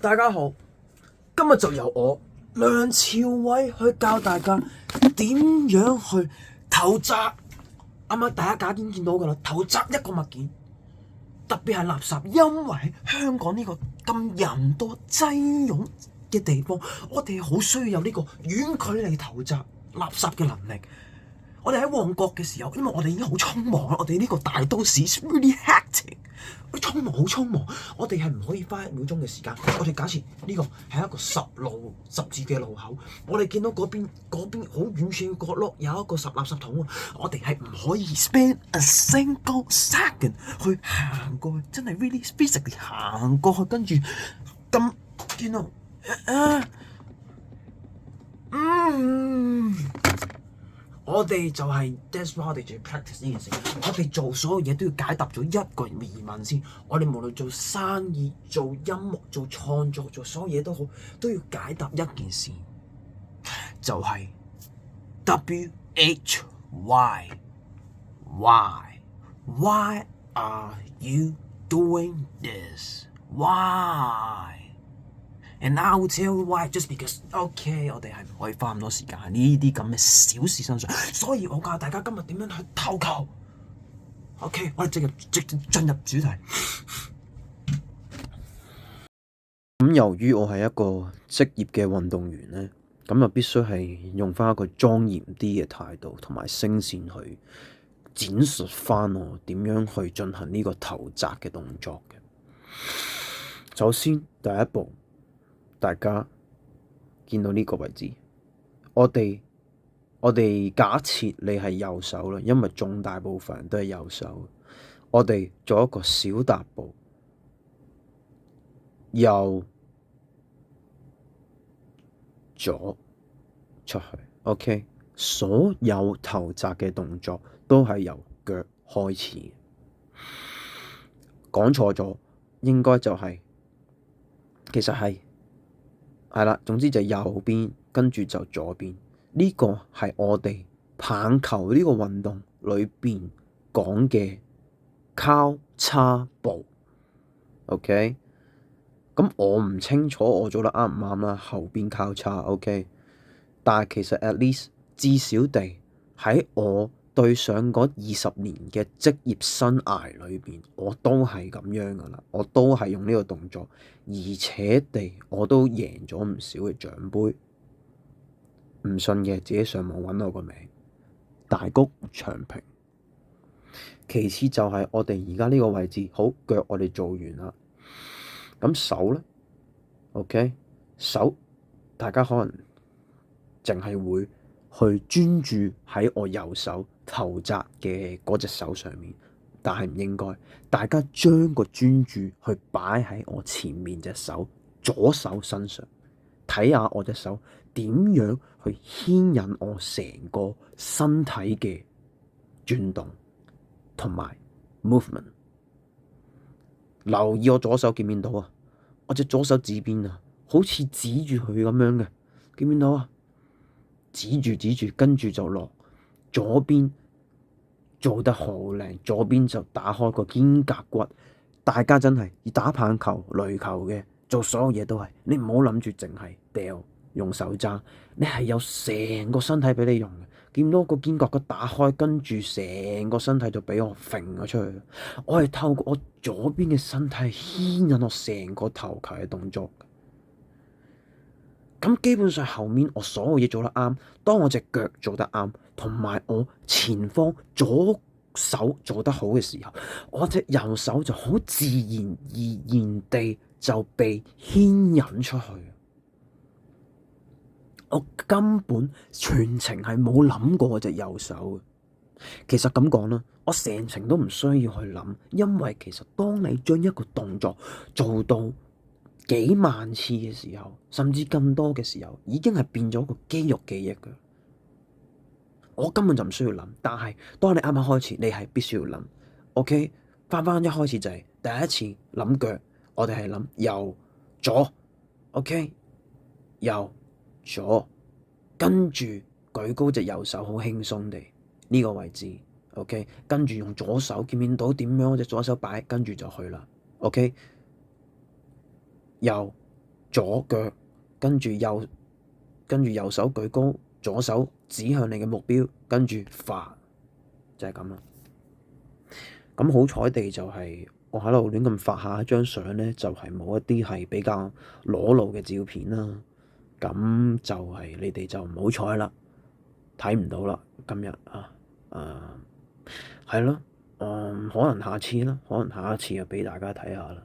大家好，今日就由我梁朝偉去教大家點樣去投擲。啱啱大家假件見到㗎啦，投擲一個物件，特別係垃圾，因為喺香港呢個咁人多擠擁嘅地方，我哋好需要有呢個遠距離投擲垃圾嘅能力。我哋喺旺角嘅時候，因為我哋已經好匆忙啦，我哋呢個大都市 really hectic，好匆忙，我哋係唔可以花1秒鐘嘅時間。我哋假設呢個係一個十字嘅路口，我哋見到嗰邊好遠處嘅角落有一個垃圾桶，我哋係唔可以 spend a single second 去行過去，真係 really physically 行過去，跟住咁見到我哋就係 that's why 我哋就要 practice 呢件事。我哋做所有嘢都要解答咗一個疑問先。我哋無論做生意、做音樂、做創作、做所有嘢都好，都要解答一件事，就係 why are you doing this? Why?And I will tell you why, just because. OK， 我哋係唔可以花咁多時間喺呢啲咁嘅小事身上，所以我教大家今日點樣去投球。OK， 我哋直接進入主題。咁由於我係一個職業嘅運動員呢，咁就必須係用翻一個莊嚴啲嘅態度同埋聲線去展述翻我點樣去進行呢個投擲嘅動作嘅。首先第一步，大家見到呢個位置，我哋假設你係右手啦，因為重大部分人都係右手。我哋做一個小踏步，右左出去。OK， 所有投擲嘅動作都係由腳開始。講錯咗，應該就係、其實係啦，總之就右邊跟住就左邊。呢個係我哋棒球呢個運動裏邊講嘅交叉步。OK， 咁我唔清楚我做得啱唔啱啦，後邊交叉 OK， 但係其實 at least 至少地喺我對上嗰20年嘅職業生涯裏邊，我都係咁樣噶啦，我都係用呢個動作，而且地我都贏咗唔少嘅獎杯。唔信嘅自己上網揾我個名，大谷翔平。其次就係我哋而家呢個位置，好，腳我哋做完啦。咁手咧 ，OK， 手大家可能淨係會去專注喺我右手投擲嘅嗰隻手上面，但係唔應該。大家將個專注去擺喺我前面隻手左手身上，睇下我隻手點樣去牽引我成個身體嘅轉動同埋 movement。留意我左手見唔見到啊？我隻左手指邊啊，好似指住佢咁樣嘅，見唔見到啊？指住，跟住就落左邊，做得好靚。左邊就打開個肩胛骨。大家真係以打棒球、壘球嘅做所有嘢都係，你唔好諗住淨係掉用手揸，你係有成個身體俾你用嘅。見到個肩胛骨打開，跟住成個身體就俾我揈咗出去。我係透過我左邊嘅身體牽引我成個投球嘅動作。咁基本上後面我所有嘢做得啱，當我隻腳做得啱，同埋我前方左手做得好嘅時候，我隻右手就好自然而然地就被牽引出去。我根本全程係冇諗過我隻右手嘅。其實咁講啦，我成程都唔需要去諗，因為其實當你將一個動作做到幾萬次嘅時候，甚至更多嘅時候，已經係變咗個肌肉記憶㗎。我根本就唔需要諗，但係當你啱啱開始，你係必須要諗。OK， 翻一開始就係第一次諗腳，我哋係諗右左。OK， 右左，跟住舉高隻右手，好輕鬆地呢個位置。OK， 跟住用左手，見唔見到點樣？隻左手擺，跟住就去啦。OK，右左腳，跟住右手舉高，左手指向你嘅目標，跟住發就係咁啦。咁好彩地就係我喺度亂咁發下一張相咧，就係冇一啲係比較裸露嘅照片啦。咁就係你哋就唔好彩啦，睇唔到啦。今日啊，係咯，可能下次啦，可能下一次就畀大家睇下啦。